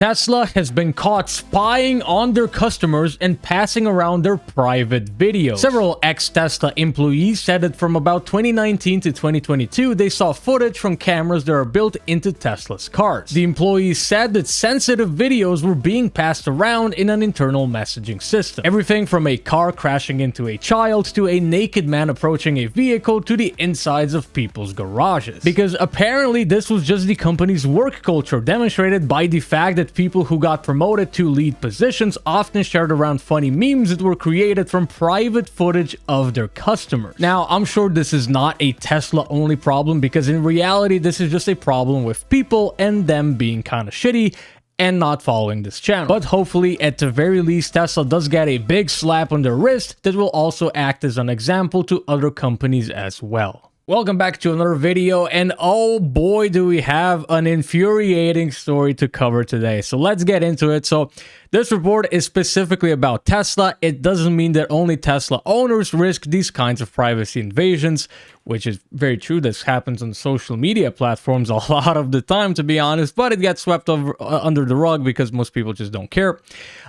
Tesla has been caught spying on their customers and passing around their private videos. Several ex-Tesla employees said that from about 2019 to 2022, they saw footage from cameras that are built into Tesla's cars. The employees said that sensitive videos were being passed around in an internal messaging system. Everything from a car crashing into a child to a naked man approaching a vehicle to the insides of people's garages. Because apparently this was just the company's work culture, demonstrated by the fact that people who got promoted to lead positions often shared around funny memes that were created from private footage of their customers. Now, I'm sure this is not a Tesla-only problem, because in reality, this is just a problem with people and them being kind of shitty and not following this channel. But hopefully, at the very least, Tesla does get a big slap on their wrist that will also act as an example to other companies as well. Welcome back to another video, and oh boy do we have an infuriating story to cover today. So let's get into it. So this report is specifically about Tesla. It doesn't mean that only Tesla owners risk these kinds of privacy invasions, which is very true. This happens on social media platforms a lot of the time, to be honest, but it gets swept over, under the rug because most people just don't care.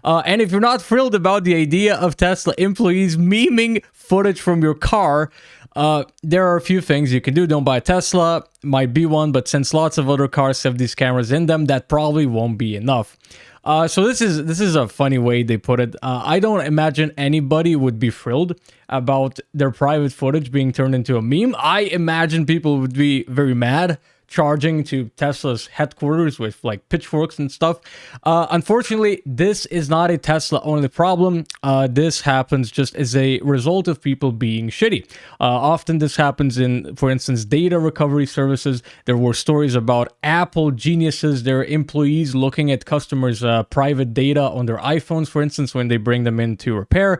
And if you're not thrilled about the idea of Tesla employees memeing footage from your car, there are a few things you can do. Don't buy a Tesla, might be one, but since lots of other cars have these cameras in them, that probably won't be enough. So this is a funny way they put it. I don't imagine anybody would be thrilled about their private footage being turned into a meme. I imagine people would be very mad, charging to Tesla's headquarters with like pitchforks and stuff. Unfortunately, this is not a Tesla only problem. This happens just as a result of people being shitty. Often this happens in, for instance, data recovery services. There were stories about Apple geniuses, their employees looking at customers' private data on their iPhones, for instance, when they bring them in to repair.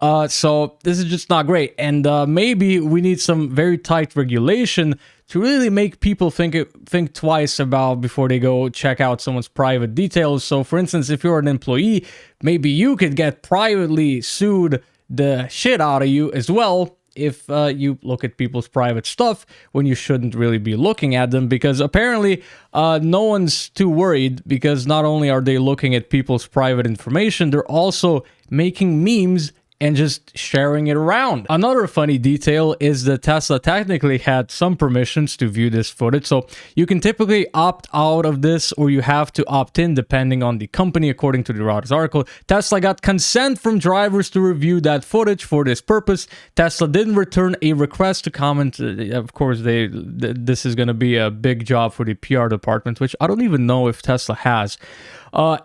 So this is just not great. And maybe we need some very tight regulation to really make people think twice about before they go check out someone's private details. So for instance, if you're an employee, maybe you could get privately sued the shit out of you as well if you look at people's private stuff when you shouldn't really be looking at them, because apparently no one's too worried, because not only are they looking at people's private information, they're also making memes and just sharing it around. Another funny detail is that Tesla technically had some permissions to view this footage, so you can typically opt out of this or you have to opt in depending on the company, according to the Reuters article. Tesla got consent from drivers to review that footage for this purpose. Tesla didn't return a request to comment. Of course, this is going to be a big job for the PR department, which I don't even know if Tesla has.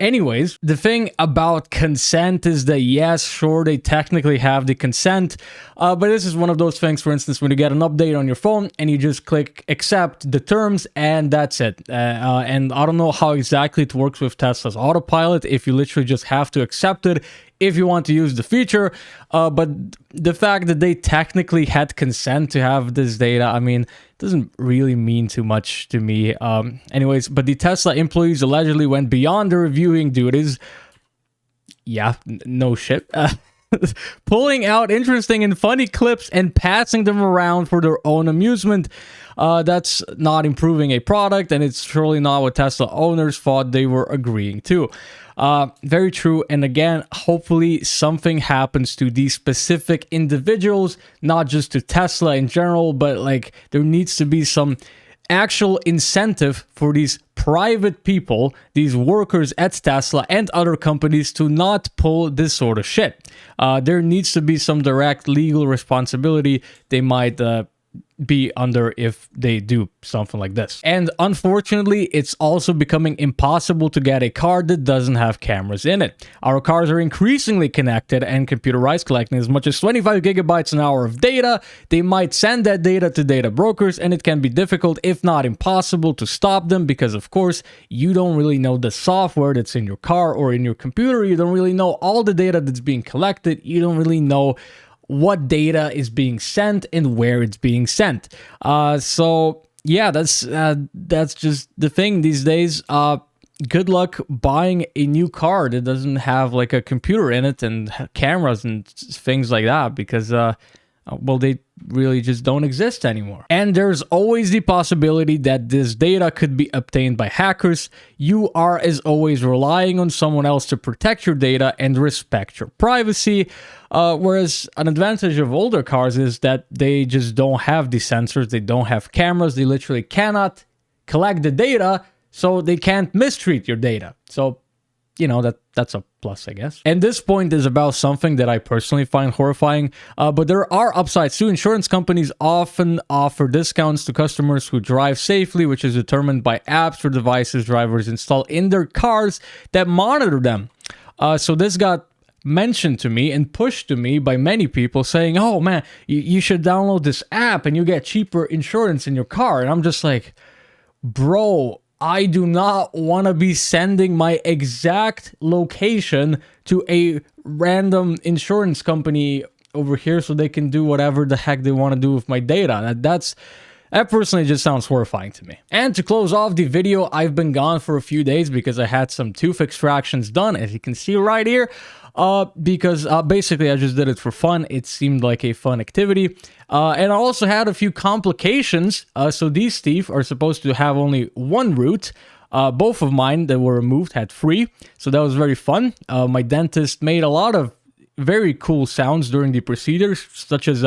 Anyways, the thing about consent is that, yes, sure, they technically have the consent, but this is one of those things, for instance, when you get an update on your phone and you just click accept the terms and that's it. And I don't know how exactly it works with Tesla's autopilot, if you literally just have to accept it if you want to use the feature, but the fact that they technically had consent to have this data, I mean, doesn't really mean too much to me. Anyways, but the Tesla employees allegedly went beyond their reviewing duties. Yeah, no shit. Pulling out interesting and funny clips and passing them around for their own amusement. That's not improving a product, and it's surely not what Tesla owners thought they were agreeing to. Very true. And again, hopefully something happens to these specific individuals, not just to Tesla in general, but like there needs to be some actual incentive for these private people, these workers at Tesla and other companies, to not pull this sort of shit. There needs to be some direct legal responsibility they might be under if they do something like this. And unfortunately, it's also becoming impossible to get a car that doesn't have cameras in it. Our cars are increasingly connected and computerized, collecting as much as 25 gigabytes an hour of data. They might send that data to data brokers, and it can be difficult, if not impossible, to stop them, because of course you don't really know the software that's in your car or in your computer. You don't really know all the data that's being collected. You don't really know what data is being sent and where it's being sent. So yeah, that's just the thing these days. Good luck buying a new car that doesn't have like a computer in it and cameras and things like that, because well, they really just don't exist anymore. And there's always the possibility that this data could be obtained by hackers. You are, as always, relying on someone else to protect your data and respect your privacy. Whereas an advantage of older cars is that they just don't have the sensors, they don't have cameras, they literally cannot collect the data, so they can't mistreat your data. So, you know, that's a plus, I guess. And this point is about something that I personally find horrifying, but there are upsides too. Insurance companies often offer discounts to customers who drive safely, which is determined by apps or devices drivers install in their cars that monitor them. So this got mentioned to me and pushed to me by many people saying, oh man, you should download this app and you get cheaper insurance in your car. And I'm just like, bro, I do not want to be sending my exact location to a random insurance company over here so they can do whatever the heck they want to do with my data. That personally just sounds horrifying to me. And to close off the video, I've been gone for a few days because I had some tooth extractions done, as you can see right here. Because basically I just did it for fun. It seemed like a fun activity. And I also had a few complications. So these teeth are supposed to have only one root. Both of mine that were removed had 3. So that was very fun. My dentist made a lot of very cool sounds during the procedures, such as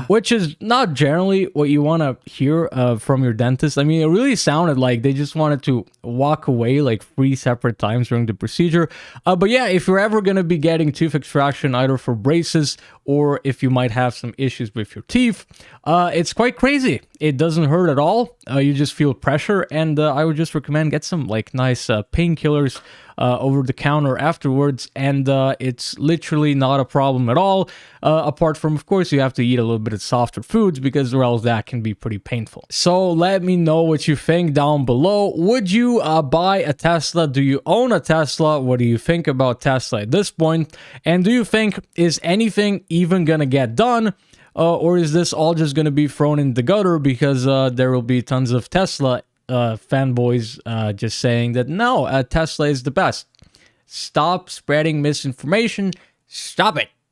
which is not generally what you want to hear from your dentist. I mean, it really sounded like they just wanted to walk away like 3 separate times during the procedure. But yeah, if you're ever going to be getting tooth extraction, either for braces or if you might have some issues with your teeth, it's quite crazy. It doesn't hurt at all. You just feel pressure, and I would just recommend get some like nice painkillers over the counter afterwards, and it's literally not a problem at all, apart from, of course, you have to eat a little bit of softer foods because or else that can be pretty painful. So let me know what you think down below. Would you buy a Tesla? Do you own a Tesla? What do you think about Tesla at this point? And do you think is anything even gonna get done? Or is this all just gonna be thrown in the gutter because there will be tons of Tesla fanboys just saying that no, Tesla is the best? Stop spreading misinformation. Stop it.